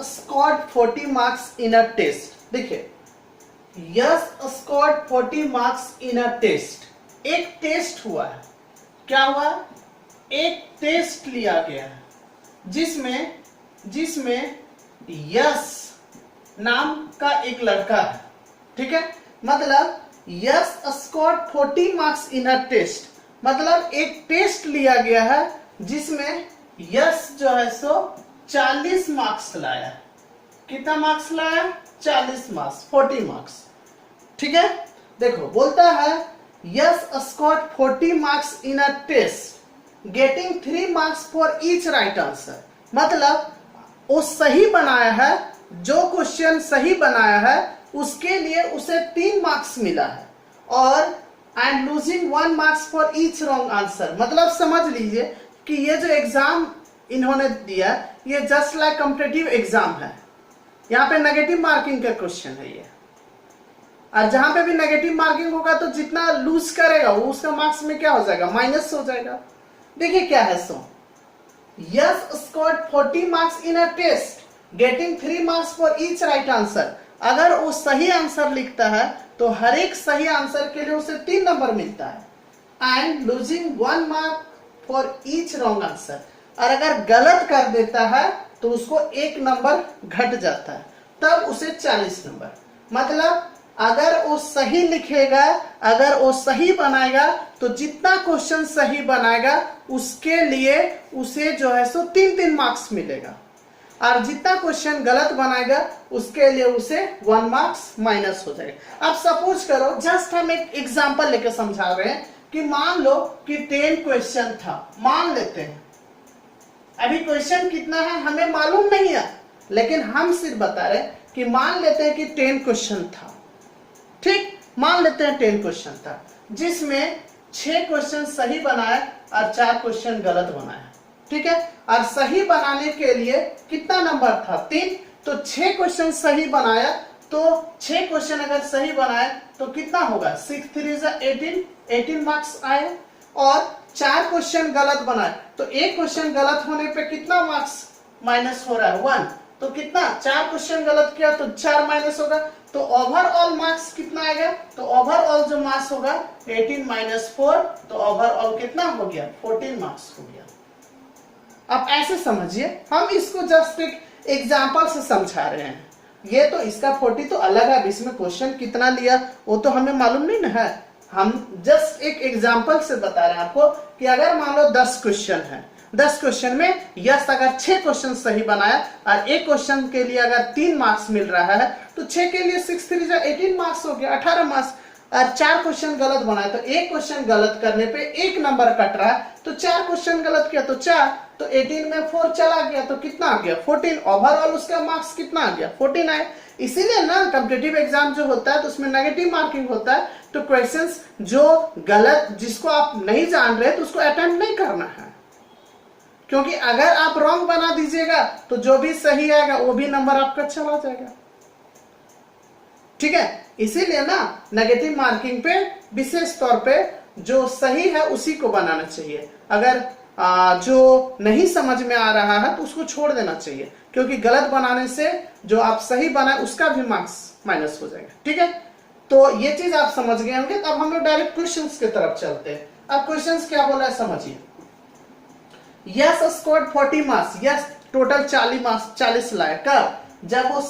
Scored 40 marks in a test. देखिए, yes scored 40 marks in a test. एक test हुआ है, क्या हुआ? एक टेस्ट लिया गया है जिसमें यस नाम का एक लड़का है, ठीक है। मतलब Yash scored 40 marks in a test, मतलब एक टेस्ट लिया गया है जिसमें यस जो है सो 40 मार्क्स लाया। कितना मार्क्स लाया? 40 मार्क्स, 40 मार्क्स, ठीक है। देखो, बोलता है Yash scored 40 marks in a test getting 3 marks for each right answer. मतलब वो सही बनाया है, जो क्वेश्चन सही बनाया है उसके लिए उसे 3 मार्क्स मिला है, और and losing 1 marks for each wrong answer. मतलब समझ लीजिए कि ये जो एग्जाम इन्होंने दिया ये जस्ट लाइक कॉम्पिटिटिव एग्जाम है। यहाँ पे नेगेटिव मार्किंग का क्वेश्चन है ये, और जहां पे भी नेगेटिव मार्किंग होगा तो जितना लूज करेगा वो उसका मार्क्स में क्या हो जाएगा? माइनस हो जाएगा। देखिए क्या है so, yes scored 40 marks in a test getting 3 marks for each right answer. अगर वो सही आंसर लिखता है तो हर एक सही आंसर के लिए उसे 3 नंबर मिलता है, and losing 1 mark for each wrong answer. और अगर गलत कर देता है तो उसको 1 नंबर घट जाता है, तब उसे 40 नंबर। मतलब अगर वो सही लिखेगा, अगर वो सही बनाएगा तो जितना क्वेश्चन सही बनाएगा उसके लिए उसे जो है सो 3-3 मार्क्स मिलेगा, और जितना क्वेश्चन गलत बनाएगा उसके लिए उसे 1 मार्क्स माइनस हो जाएगा। अब सपोज करो, जस्ट हम एक एग्जांपल लेकर समझा रहे हैं कि मान लो कि 10 क्वेश्चन था, मान लेते हैं। अभी क्वेश्चन कितना है हमें मालूम नहीं है, लेकिन हम सिर्फ बता रहे हैं कि मान लेते हैं कि 10 क्वेश्चन था, ठीक। मान लेते हैं 10 क्वेश्चन था जिसमें 6 क्वेश्चन सही बनाया और 4 क्वेश्चन गलत बनाया, ठीक है। और सही बनाने के लिए कितना नंबर था? 3। तो 6 क्वेश्चन सही बनाया, तो 6 क्वेश्चन अगर सही बनाए तो कितना होगा? 6 3 18 मार्क्स आए। और 4 क्वेश्चन गलत बनाए तो एक क्वेश्चन गलत होने पे कितना मार्क्स माइनस हो रहा है? 1। तो कितना? 4 क्वेश्चन गलत किया तो 4 माइनस होगा, तो ओवरऑल मार्क्स कितना आएगा? तो ओवरऑल जो मार्क्स होगा 18 माइनस 4, तो ओवरऑल कितना हो गया? 14 मार्क्स हो गया। अब ऐसे समझिए, हम इसको जस्ट एक एग्जांपल से समझा रहे हैं। ये तो इसका 40 तो अलग है, इसमें क्वेश्चन कितना लिया वो तो हमें मालूम नहीं ना है। हम जस्ट एक एग्जांपल से बता रहे हैं आपको कि अगर मान लो 10 क्वेश्चन है, 10 क्वेश्चन में यस अगर 6 क्वेश्चन सही बनाया और एक क्वेश्चन के लिए अगर 3 मार्क्स मिल रहा है तो 6 के लिए 6 3 18 मार्क्स हो गया, 18 मार्क्स। और 4 क्वेश्चन गलत बनाया तो एक क्वेश्चन गलत करने पे 1 नंबर कट रहा है, तो 4 क्वेश्चन गलत किया तो 4, तो 18 में 4 चला गया तो कितना आ गया? 14। ओवरऑल उसका मार्क्स कितना आ गया? 14 आया। इसीलिए ना कॉम्पिटिटिव एग्जाम जो होता है तो उसमें नेगेटिव मार्किंग होता है, तो क्वेश्चंस जो गलत, जिसको आप नहीं जान रहे तो उसको अटेम्प्ट नहीं करना है, क्योंकि अगर आप रॉन्ग बना दीजिएगा तो जो भी सही आएगा वो भी नंबर आपका चला जाएगा, ठीक है। इसीलिए ना नेगेटिव मार्किंग पे विशेष तौर पे जो सही है उसी को बनाना चाहिए। अगर जो नहीं समझ में आ रहा है तो उसको छोड़ देना चाहिए, क्योंकि गलत बनाने से जो आप सही बनाए उसका भी मार्क्स माइनस हो जाएगा, ठीक है। तो ये चीज आप समझ गए होंगे। तो अब हम लोग डायरेक्ट क्वेश्चंस की तरफ चलते हैं। अब क्वेश्चंस क्या बोला है समझिए। Yes scored 40 marks, yes total 40 marks 40 लाए। कब? जब वो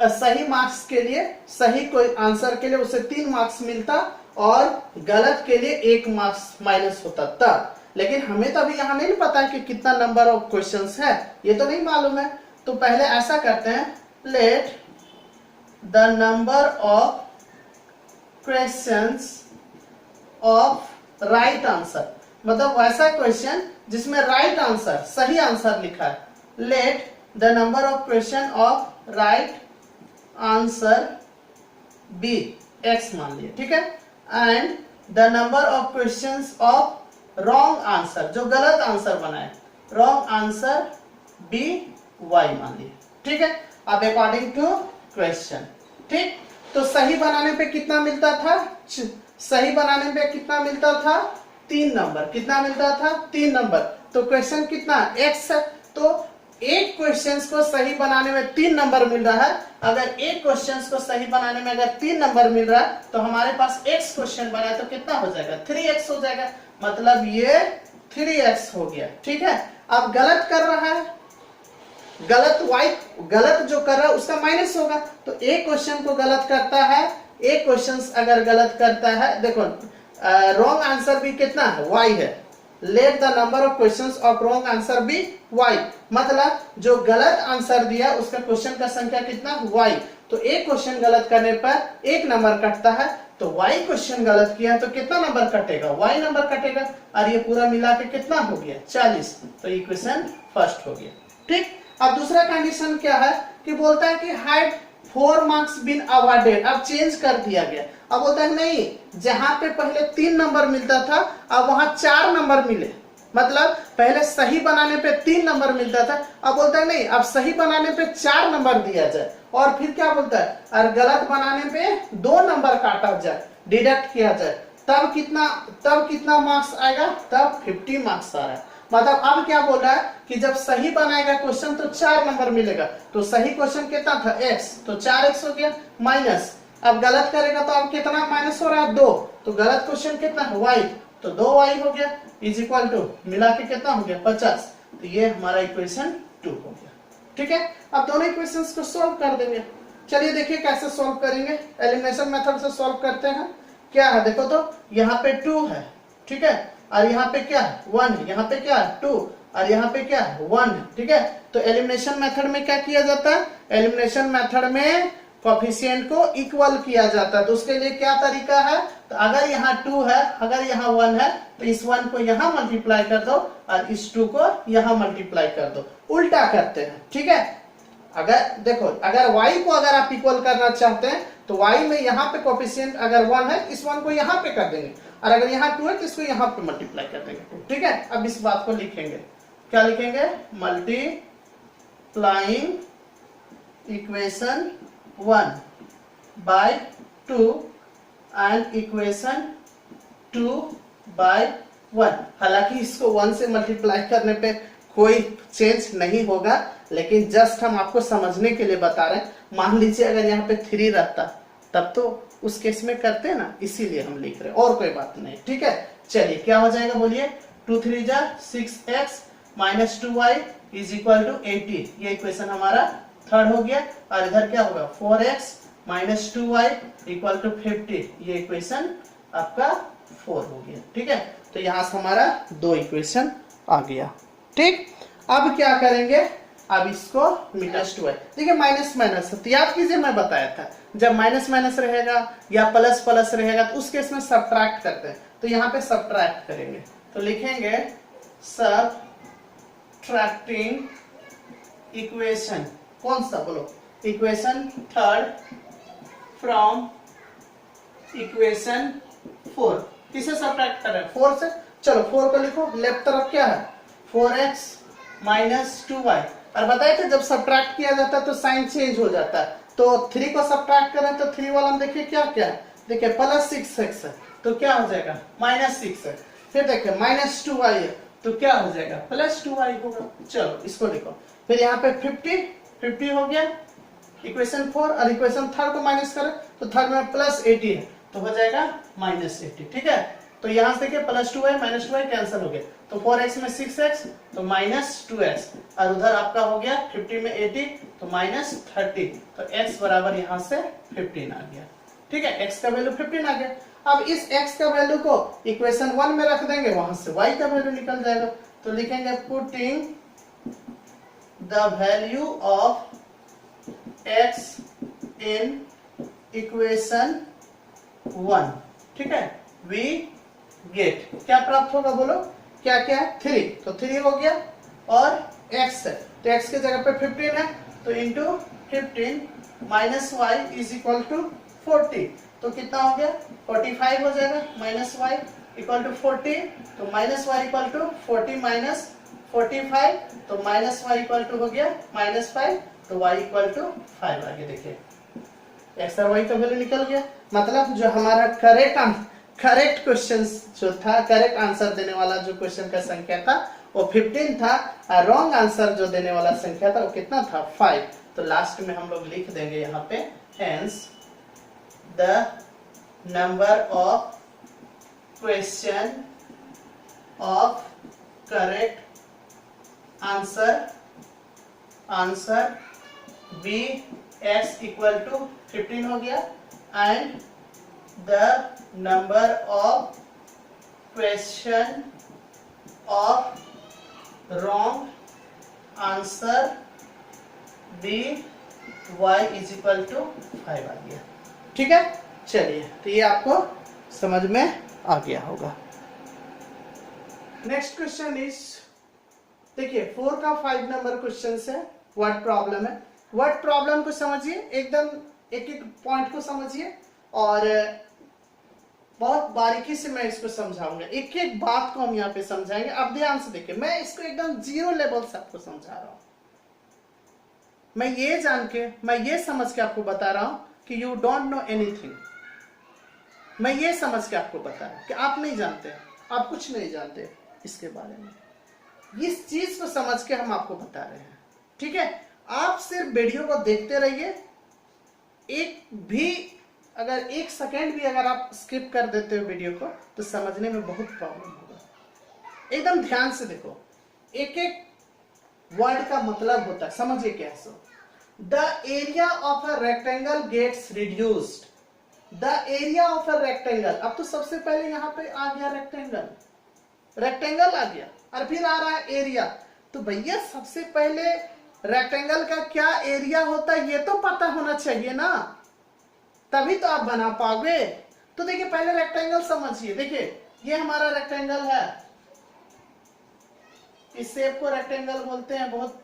सही मार्क्स के लिए, सही कोई आंसर के लिए उसे 3 मार्क्स मिलता और गलत के लिए 1 मार्क्स माइनस होता तब। लेकिन हमें तो अभी यहाँ नहीं पता है कि कितना नंबर ऑफ क्वेश्चंस है, ये तो नहीं मालूम है। तो पहले ऐसा करते हैं, late the number of questions of right answer, मतलब वैसा क्वेश्चन जिसमें राइट आंसर, सही आंसर लिखा है। Let the number of question of right answer be x मान लिए, ठीक है। And the number of questions of wrong answer, जो गलत आंसर बनाए, रॉन्ग आंसर बी y मान लिए, ठीक है। अब अकॉर्डिंग टू क्वेश्चन, ठीक। तो सही बनाने पे कितना मिलता था? सही बनाने पे कितना मिलता था? 3 नंबर। कितना मिलता था? 3 नंबर। तो क्वेश्चन कितना? x है, तो एक क्वेश्चंस को सही बनाने में 3 नंबर मिल रहा है, अगर एक क्वेश्चंस को सही बनाने में अगर 3 नंबर मिल रहा है तो हमारे पास x क्वेश्चन बना है तो कितना हो जाएगा 3x हो जाएगा, मतलब ये 3x हो गया। ठीक है, अब गलत कर रहा है, गलत y गलत जो कर रहा है उसका माइनस होगा, तो एक क्वेश्चन को गलत करता है, एक क्वेश्चन अगर गलत करता है, देखो रॉन्ग आंसर भी कितना है y है, let the number of questions of wrong answer be y, मतलब जो गलत आंसर दिया उसका क्वेश्चन का संख्या कितना y, तो एक क्वेश्चन गलत करने पर एक नंबर कटता है, तो y क्वेश्चन गलत किया तो कितना नंबर कटेगा y नंबर कटेगा, और ये पूरा मिला के कितना हो गया 40, तो इक्वेशन फर्स्ट हो गया। ठीक, अब दूसरा कंडीशन क्या है कि बोलता है कि हाइड 4 मार्क्स बीन अवार्डेड, अब चेंज कर दिया गया, अब बोलता है नहीं, जहां पे पहले 3 नंबर मिलता था अब वहां 4 नंबर मिले, मतलब पहले सही बनाने पे 3 नंबर मिलता था, अब बोलता है नहीं, अब सही बनाने पे 4 नंबर दिया जाए, और फिर क्या बोलता है, और गलत बनाने पे 2 नंबर काटा जाए, डिडक्ट किया जाए, तब कितना मार्क्स आएगा, तब 50 मार्क्स आ रहा है। मतलब अब क्या बोल रहा है कि जब सही बनाएगा क्वेश्चन तो 4 नंबर मिलेगा, तो सही क्वेश्चन कितना था x, तो 4x हो गया, माइनस अब गलत करेगा तो अब कितना माइनस हो रहा है 2, तो गलत क्वेश्चन कितना है y, तो 2y हो गया, इज इक्वल टू मिला के कितना हो गया 50, तो ये हमारा इक्वेशन 2 हो गया। ठीक है, अब दोनों इक्वेशंस को सॉल्व कर देंगे। चलिए देखिए कैसे सॉल्व करेंगे, एलिमिनेशन मेथड से सॉल्व करते हैं। क्या है देखो, तो यहाँ पे 2 है, ठीक है, और यहाँ पे क्या है 1 है, यहाँ पे क्या है 2, और यहाँ पे क्या है 1 है। ठीक है, तो एलिमिनेशन मेथड में क्या किया जाता है, एलिमिनेशन मेथड में कोएफिशिएंट को इक्वल किया जाता है, तो उसके लिए क्या तरीका है, तो अगर यहाँ 2 है, अगर यहाँ 1 है, तो इस 1 को यहाँ मल्टीप्लाई कर दो और इस 2 को यहाँ मल्टीप्लाई कर दो, उल्टा करते हैं। ठीक है, अगर देखो, अगर y को अगर आप इक्वल करना चाहते हैं तो y में यहाँ पे कोएफिशिएंट अगर 1 है, इस 1 को यहाँ पे कर देंगे, और अगर यहाँ 2 है तो इसको यहाँ पे मल्टीप्लाई कर देंगे। ठीक है, अब इस बात को लिखेंगे, क्या लिखेंगे, multiplying equation 1 by 2 and equation 2 by 1। हालांकि इसको 1 से मल्टीप्लाई करने पे कोई चेंज नहीं होगा, लेकिन जस्ट हम आपको समझने के लिए बता रहे हैं। मान लीजिए अगर यहाँ पे 3 रहता तब तो उस केस में करते हैं ना, इसीलिए हम लिख रहे हैं, और कोई बात नहीं। ठीक है, चलिए क्या हो जाएगा बोलिए, 2 3 जा 6x minus 2y is equal to 80, ये इक्वेशन हमारा थर्ड हो गया, और इधर क्या होगा 4x minus 2y equal to 50, ये इक्वेशन आपका 4 हो गया। ठीक है, तो यहाँ से हमारा 2 इक्वेशन आ गया। ठीक, अब क्या करेंगे, अब इसको माइनस 2 है, देखिए माइनस माइनस, तो याद कीजिए मैं बताया था जब माइनस माइनस रहेगा या प्लस प्लस रहेगा तो उस केस में सब्ट्रैक्ट करते हैं, तो यहाँ पे सब्ट्रैक्ट करेंगे, तो लिखेंगे सब्ट्रैक्टिंग इक्वेशन, कौन सा बोलो, इक्वेशन थर्ड फ्रॉम इक्वेशन 4, किसे सब्ट्रैक्ट कर रहे हैं 4 से, चलो 4 को लिखो, लेफ्ट तरफ क्या है 4x माइनस 2y, और बताया था जब सब्ट्रैक्ट किया जाता है तो साइन चेंज हो जाता है, तो 3 को सब्ट्रैक्ट करें तो 3 वाला में देखिए क्या क्या है, देखिए प्लस 6x है तो क्या हो जाएगा माइनस 6 है, फिर देखिए माइनस 2y है तो क्या हो जाएगा प्लस 2y होगा। चलो इसको लिखो, फिर यहाँ पे 50 हो गया इक्वेशन 4, और इक्वेशन थर्ड को माइनस करें तो थर्ड में प्लस 80 है तो हो जाएगा माइनस 80। ठीक है, तो यहाँ से देखिए plus 2y minus 2y cancel हो गया, तो 4x में 6x तो माइनस 2x, और उधर आपका हो गया 50 में 80 तो माइनस 30, तो x बराबर यहाँ से 15 आ गया। ठीक है, x का वैल्यू 15 आ गया। अब इस x का वैल्यू को इक्वेशन 1 में रख देंगे, वहां से y का वैल्यू निकल जाएगा, तो लिखेंगे putting the value of x in equation 1। ठीक है, वी गेट, क्या प्राप्त होगा बोलो, क्या क्या है 3, तो 3 हो गया, और x है तो x के जगह पे 15 है तो into 15 minus y is equal to 40, तो कितना हो गया 45 हो जाएगा, माइनस y इक्वल टू 40, तो minus y equal to 40 minus 45, तो माइनस y इक्वल टू हो गया माइनस 5, तो y इक्वल टू 5 आगे देखिए x और y का वैल्यू निकल गया। मतलब जो हमारा करेक्ट क्वेश्चन जो था, करेक्ट आंसर देने वाला जो क्वेश्चन का संख्या था वो 15 था, और रॉन्ग आंसर जो देने वाला संख्या था वो कितना था 5। तो लास्ट में हम लोग लिख देंगे यहाँ पे hence the number of question of correct answer be x equal to 15 हो गया, and the number of question of wrong answer be y is equal to 5 आ गया। ठीक है, चलिए, तो ये आपको समझ में आ गया होगा। नेक्स्ट क्वेश्चन इज, देखिए 4 का 5 नंबर क्वेश्चन है, वर्ड प्रॉब्लम है। वर्ड प्रॉब्लम को समझिए, एकदम एक एक पॉइंट को समझिए और बहुत बारीकी से मैं इसको समझाऊंगा, एक एक बात को हम यहाँ पे समझाएंगे। अब ध्यान से देखिए, मैं इसको एकदम 0 लेवल से आपको समझा रहा हूं। मैं ये जान के, मैं ये समझ के आपको बता रहा हूं कि यू डोंट नो एनीथिंग। मैं ये समझ के आपको बता रहा हूं कि आप नहीं जानते, आप कुछ नहीं जानते इसके बारे में। इस चीज को समझ के हम आपको बता रहे हैं। ठीक है, आप सिर्फ वीडियो को देखते रहिए, एक भी अगर 1 सेकेंड भी अगर आप स्किप कर देते हो वीडियो को तो समझने में बहुत प्रॉब्लम होगा। एकदम ध्यान से देखो, एक एक वर्ड का मतलब होता है, समझिए कैसे। The area of a rectangle gets reduced. The area of a rectangle, अब तो सबसे पहले यहां पे आ गया रेक्टेंगल, रेक्टेंगल आ गया, और फिर आ रहा है एरिया। तो भैया सबसे पहले रेक्टेंगल का क्या एरिया होता है ये तो पता होना चाहिए ना, तभी तो आप बना पाओगे। तो देखिए पहले रेक्टेंगल समझिए। देखिए ये हमारा रेक्टेंगल है, इस शेप को रेक्टेंगल बोलते हैं, बहुत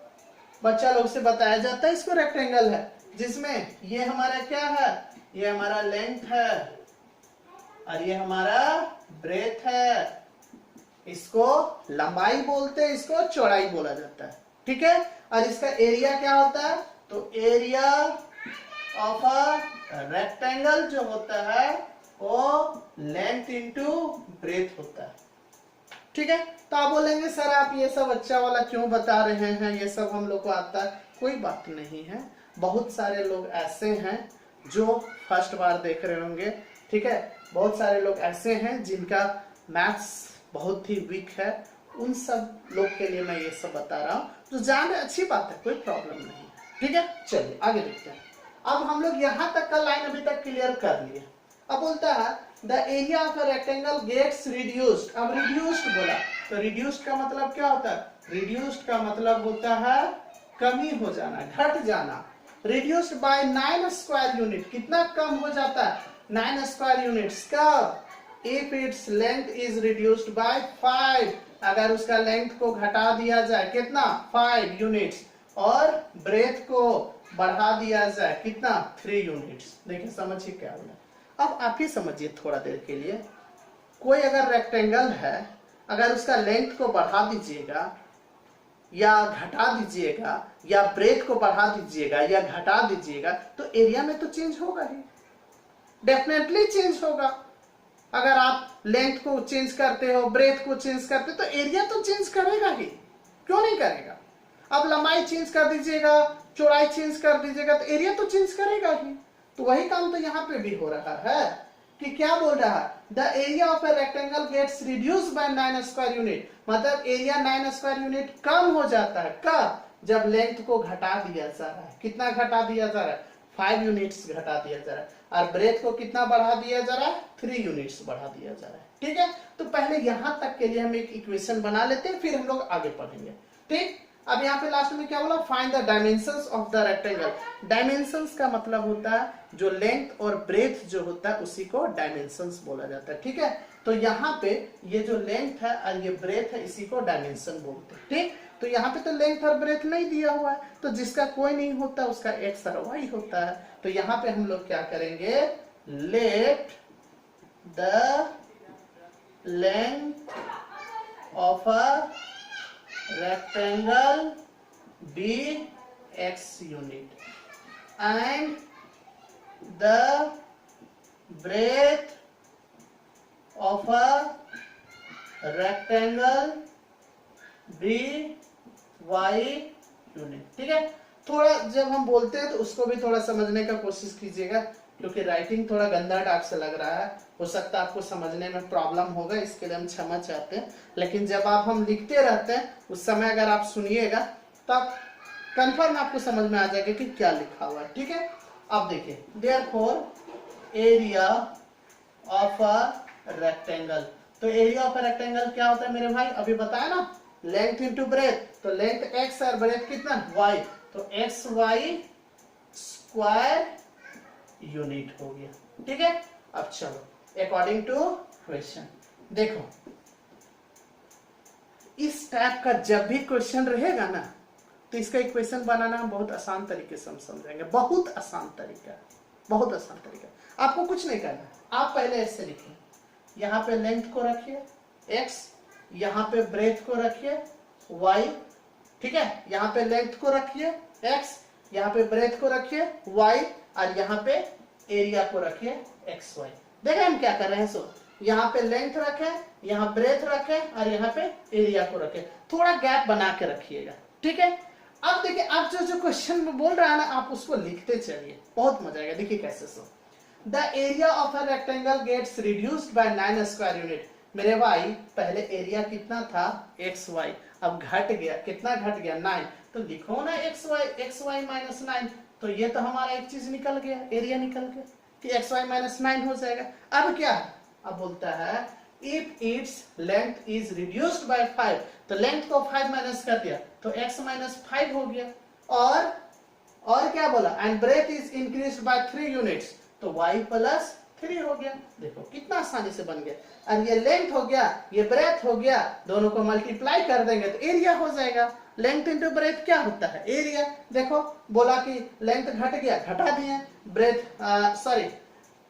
बच्चा लोग से बताया जाता है इसको रेक्टेंगल है, जिसमें ये हमारा क्या है, ये हमारा लेंथ है और ये हमारा ब्रेथ है। इसको लंबाई बोलते हैं, इसको चौड़ाई बोला जाता है। ठीक है, और इसका एरिया क्या होता है, तो एरिया ऑफ अ रेक्टेंगल जो होता है वो लेंथ इंटू ब्रेथ होता है। ठीक है, तो आप बोलेंगे सर आप ये सब अच्छा वाला क्यों बता रहे हैं, ये सब हम लोग को आता है। कोई बात नहीं है, बहुत सारे लोग ऐसे हैं जो फर्स्ट बार देख रहे होंगे। ठीक है, बहुत सारे लोग ऐसे हैं जिनका मैथ्स बहुत ही वीक है, उन सब लोग के लिए मैं ये सब बता रहा हूँ। जो जान रहे अच्छी बात है, कोई प्रॉब्लम नहीं है। ठीक है, चलिए आगे देखते हैं। अब हम लोग यहाँ तक का लाइन अभी तक क्लियर कर लिए। अब बोलता है the area of a rectangle gets reduced. अब रिड्यूस्ड बोला, तो रिड्यूस्ड का मतलब क्या होता है, रिड्यूस्ड का मतलब होता है कमी हो जाना, घट जाना। रिड्यूस्ड बाय 9 स्क्वायर यूनिट, कितना कम हो जाता है, 9 स्क्वायर यूनिट्स। कब, if its length is reduced by 5, अगर उसका लेंथ को घटा दिया जाए कितना, 5 यूनिट्स, और ब्रेथ को बढ़ा दिया जाए कितना, 3 यूनिट्स। देखिए समझिए क्या बोला। अब आप ही समझिए थोड़ा देर के लिए, कोई अगर रेक्टेंगल है, अगर उसका लेंथ को बढ़ा दीजिएगा या घटा दीजिएगा, या ब्रेथ को बढ़ा दीजिएगा या घटा दीजिएगा, तो एरिया में तो चेंज होगा ही, डेफिनेटली चेंज होगा। अगर आप लेंथ को चेंज करते हो, ब्रेथ को चेंज करते हो, तो एरिया तो चेंज करेगा ही, क्यों नहीं करेगा। अब लंबाई चेंज कर दीजिएगा, चौड़ाई चेंज कर दीजिएगा, तो एरिया तो चेंज करेगा ही। तो वही काम तो यहाँ पे भी हो रहा है कि क्या बोल रहा है, the area of a rectangle gets reduced by 9 square unit. मतलब एरिया 9 स्क्वायर यूनिट कम हो जाता है। कब, जब लेंथ को घटा दिया जा रहा है। कितना घटा दिया जा रहा है, 5 यूनिट्स घटा दिया जा रहा है, और ब्रेथ को कितना बढ़ा दिया जा रहा है, 3 यूनिट्स बढ़ा दिया जा रहा है। ठीक है, तो पहले यहां तक के लिए हम एक इक्वेशन बना लेते हैं, फिर हम लोग आगे पढ़ेंगे। ठीक, अब यहाँ पे लास्ट में क्या बोला, find the dimensions of the rectangle. Dimensions का मतलब होता है जो लेंथ और ब्रेथ जो होता है उसी को डायमेंशंस बोला जाता है। ठीक है, तो यहाँ पे ये जो लेंथ है और ये ब्रेथ है इसी को डायमेंशन बोलते हैं। ठीक, तो यहाँ पे तो लेंथ और ब्रेथ नहीं दिया हुआ है, तो जिसका कोई नहीं होता उसका एक्स और वाई होता है। तो यहाँ पे हम लोग क्या करेंगे, let the length of a rectangle be x unit and the breadth of a rectangle be y unit. ठीक है, थोड़ा जब हम बोलते हैं तो उसको भी थोड़ा समझने का कोशिश कीजिएगा, क्योंकि राइटिंग थोड़ा गंदा टाइप से लग रहा है, हो सकता है आपको समझने में प्रॉब्लम होगा, इसके लिए हम क्षमा चाहते हैं। लेकिन जब आप हम लिखते रहते हैं उस समय अगर आप सुनिएगा तब कंफर्म आपको समझ में आ जाएगा कि क्या लिखा हुआ है। ठीक है, अब देखिए, therefore area of a rectangle. तो एरिया ऑफ अ रेक्टेंगल क्या होता है मेरे भाई, अभी बताया ना, लेंथ इंटू ब्रेथ। तो लेंथ x और ब्रेथ कितना y, तो एक्स वाई स्क्वायर यूनिट हो गया। ठीक है, अब चलो अकॉर्डिंग टू क्वेश्चन देखो, इस टाइप का जब भी क्वेश्चन रहेगा ना तो इसका इक्वेशन बनाना हम बहुत आसान तरीके से हम समझेंगे, बहुत आसान तरीका, बहुत आसान तरीका। आपको कुछ नहीं करना, आप पहले ऐसे लिखिए, यहाँ पे लेंथ को रखिए x, यहाँ पे ब्रेथ को रखिए y। ठीक है, यहाँ पे लेंथ को रखिए x, यहाँ पे ब्रेथ को रखिए y, और यहाँ पे एरिया को रखिए एक्स वाई। देखें हम क्या कर रहे हैं, सो यहाँ पे लेंथ रखे, यहाँ ब्रेथ रखे, और यहाँ पे एरिया को रखे, थोड़ा गैप बना के रखिएगा। ठीक है, अब देखिए, आप जो जो क्वेश्चन में बोल रहा है ना आप उसको लिखते चलिए, बहुत मजा आएगा। देखिए कैसे, so the area of a rectangle gets reduced by 9 square unit. मेरे भाई पहले एरिया कितना था एक्स वाई, अब घट गया, कितना घट गया 9, तो लिखो ना एक्स वाई माइनस 9, तो ये तो हमारा एक चीज निकल गया, एरिया निकल गया कि एक्स वाई माइनस 9 हो जाएगा। अब क्या, अब बोलता है if its length is reduced by 5, तो लेंथ को 5 माइनस कर दिया तो x माइनस 5 हो गया, और क्या बोला, and breadth is increased by 3 units, तो y प्लस 3 हो गया। देखो कितना आसानी से बन गया, और ये लेंथ हो गया, ये ब्रेथ हो गया, दोनों को मल्टीप्लाई कर देंगे तो एरिया हो जाएगा। लेंथ इंटू ब्रेथ क्या होता है, एरिया। देखो बोला कि लेंथ घट गया, घटा दिए, ब्रेथ सॉरी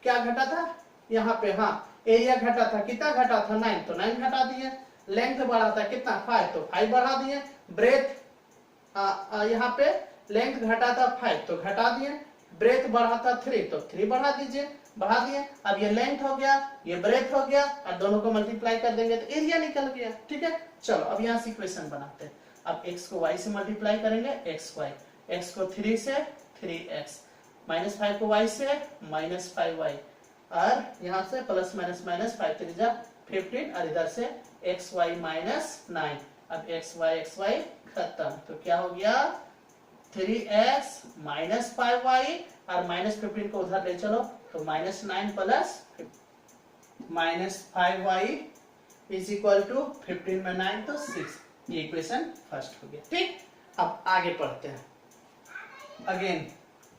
क्या घटा था यहाँ पे, हाँ एरिया घटा था, कितना घटा था 9, तो 9 घटा दिए, लेंथ बढ़ा था कितना 5, तो 5 बढ़ा दिए, ब्रेथ यहाँ पे लेंथ घटा था 5 तो घटा दिए, ब्रेथ बढ़ा था 3 तो 3 बढ़ा दीजिए, बढ़ा दिए। अब ये लेंथ हो गया, ये ब्रेथ हो गया, और दोनों को मल्टीप्लाई कर देंगे तो एरिया निकल गया। ठीक है, चलो अब यहाँ से इक्वेशन बनाते हैं। अब x को y से मल्टीप्लाई करेंगे, xy, x को 3 से 3x, माइनस 5 को y से माइनस 5y, और यहाँ से प्लस माइनस माइनस 5 3 जा 15, और इधर से xy माइनस 9। अब xy खत्म, तो क्या हो गया 3x माइनस 5y, और माइनस 15 को उधर ले चलो तो minus 9 plus minus 5y is equal to 15 में 9 तो 6। ये इक्वेशन फर्स्ट हो गया। ठीक, अब आगे पढ़ते हैं अगेन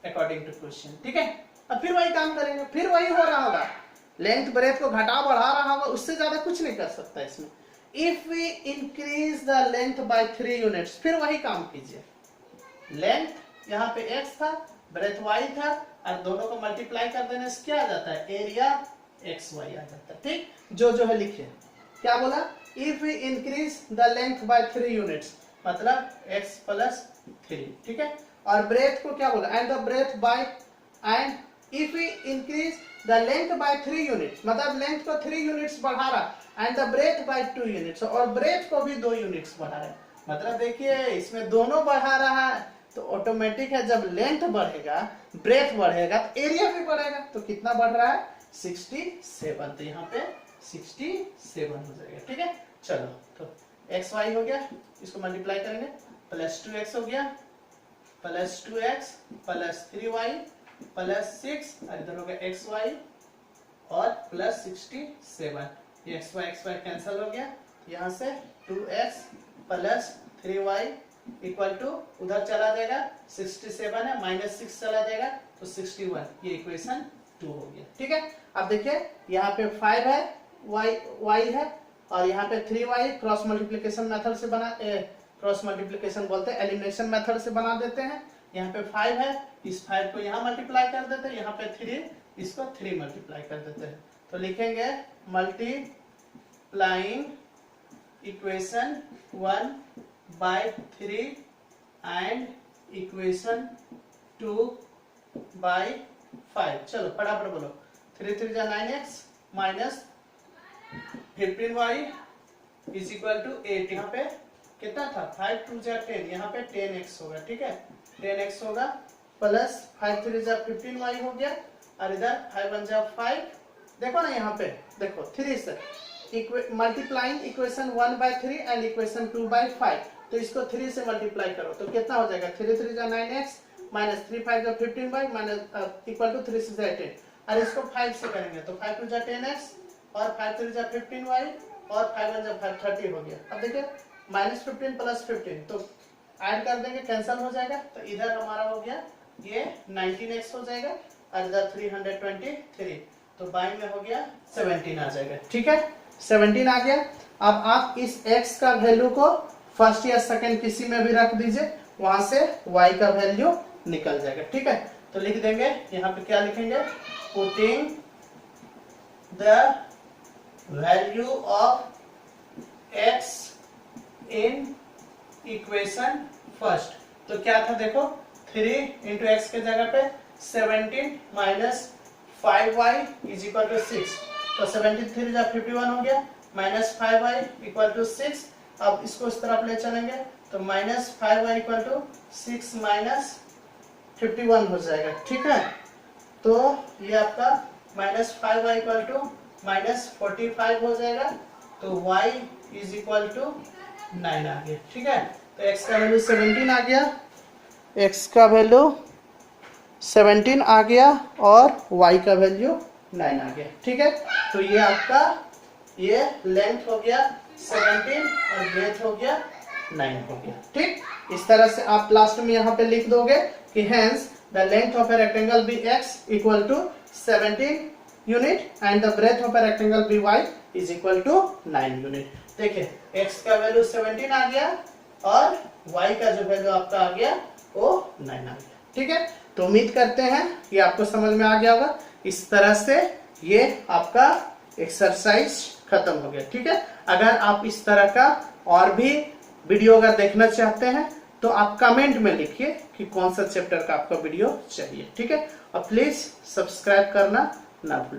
अकॉर्डिंग टू क्वेश्चन। ठीक है, अब फिर वही काम करेंगे, फिर वही हो रहा होगा, लेंथ ब्रेथ को घटा बढ़ा रहा होगा, उससे ज्यादा कुछ नहीं कर सकता इसमें। If we increase the length by 3 units, फिर वही काम कीजिए, लेंथ यहाँ पे x था, ब्रेथ y था, और दोनों को मल्टीप्लाई कर देने से क्या आ जाता है, एरिया एक्स वाई आ जाता है। ठीक, जो जो है लिखिए, क्या बोला, if we increase the length by 3 units, मतलब x प्लस 3। ठीक है, और ब्रेथ को क्या बोला, and the breadth by, and if we increase the length by 3 units, मतलब लेंथ को 3 यूनिट्स बढ़ा रहा, and the breadth by 2 units, और ब्रेथ को भी 2 यूनिट्स बढ़ा रहा है। मतलब देखिए इसमें दोनों बढ़ा रहा है, तो ऑटोमेटिक है जब लेंथ बढ़ेगा ब्रेथ बढ़ेगा तो एरिया भी बढ़ेगा। तो कितना बढ़ रहा है 67, तो यहाँ पे 67 हो जाएगा। ठीक है, चलो तो एक्स वाई हो गया, इसको मल्टीप्लाई करेंगे, प्लस 2x हो गया, plus 2x plus 3y plus 6, और इधर हो गया एक्स वाई और प्लस 67। ये एक्स वाई कैंसिल हो गया, यहाँ से 2x plus 3y equal to उधर चला जाएगा 67 है, माइनस 6 चला जाएगा तो 61। ये इक्वेशन 2 हो गया। ठीक है, अब देखिए यहाँ पे 5 है, y है, और यहाँ पे 3y क्रॉस मल्टीप्लिकेशन मेथड से बना, क्रॉस मल्टीप्लिकेशन बोलते हैं, एलिमिनेशन मेथड से बना देते हैं। यहाँ पे 5 है, इस 5 को यहाँ मल्टीप्लाई कर देते हैं, यहाँ पे 3, इसको 3 मल्टीप्लाई कर देते हैं, तो लिखेंगे multiplying equation 1 by 3 and equation 2 by 5। चलो फटाफट बोलो, 3 3 जा 9x minus 15y is equal to 8। यहाँ पे कितना था 5 2 जा 10, यहाँ पे 10x होगा, ठीक है 10x होगा प्लस 5 3 जा 15y हो गया और इधर 5 1 जा 5, देखो ना यहाँ पे देखो 3 से मल्टीप्लाइंग इक्वेशन 1/3 एंड इक्वेशन 2/5, तो इसको 3 से मल्टीप्लाई करो तो कितना हो जाएगा 3 3 जा 9x माइनस 3 5 जा 15y माइनस इक्वल टू 3 6 जा 18, और इसको 5 से करेंगे तो 5 2 जा 10x और 5 3 जा 15y और 5 1 जा 5 30 हो गया। अब देखिए माइनस 15 प्लस 15 तो ऐड कर देंगे, कैंसिल हो जाएगा, तो इधर हमारा हो गया ये 19x हो जाएगा और इधर 323, तो बाई में हो गया 17 आ जाएगा, ठीक है 17 आ गया। अब आप इस x का वैल्यू को फर्स्ट या सेकंड किसी में भी रख दीजिए, वहां से y का वैल्यू निकल जाएगा, ठीक है। तो लिख देंगे यहाँ पे क्या लिखेंगे, putting the value of x in equation first, तो क्या था देखो 3 इंटू एक्स के जगह पे 17 minus 5y is equal to 6, तो 17 3 जा 51 हो गया माइनस 5y इक्वल टू 6। अब इसको इस तरफ ले चलेंगे तो minus 5y equal to 6 minus 51 हो जाएगा, ठीक है। तो ये आपका minus 5y equal to minus 45 हो जाएगा, तो y इज इक्वल टू 9 आ गया, ठीक है। तो x का वैल्यू 17 आ गया, x का वैल्यू 17 आ गया और y का वैल्यू 9 आ गया, ठीक है। तो ये आपका ये लेंथ हो गया 17 और ब्रेथ हो गया 9 हो गया, ठीक। इस तरह से आप लास्ट में यहाँ पे लिख दोगे कि hence the length of a rectangle be x equal to 17 unit and the breadth of a rectangle be y is equal to 9 unit. देखिए x का वैल्यू 17 आ गया और y का जो वैल्यू आपका आ गया वो 9 आ गया, ठीक है। तो उम्मीद करते हैं ये आपको समझ में आ गया होगा। इस तरह से ये आपका एक्सरसाइज खत्म हो गया, ठीक है। अगर आप इस तरह का और भी वीडियो अगर देखना चाहते हैं तो आप कमेंट में लिखिए कि कौन सा चैप्टर का आपका वीडियो चाहिए, ठीक है। और प्लीज सब्सक्राइब करना ना भूलें।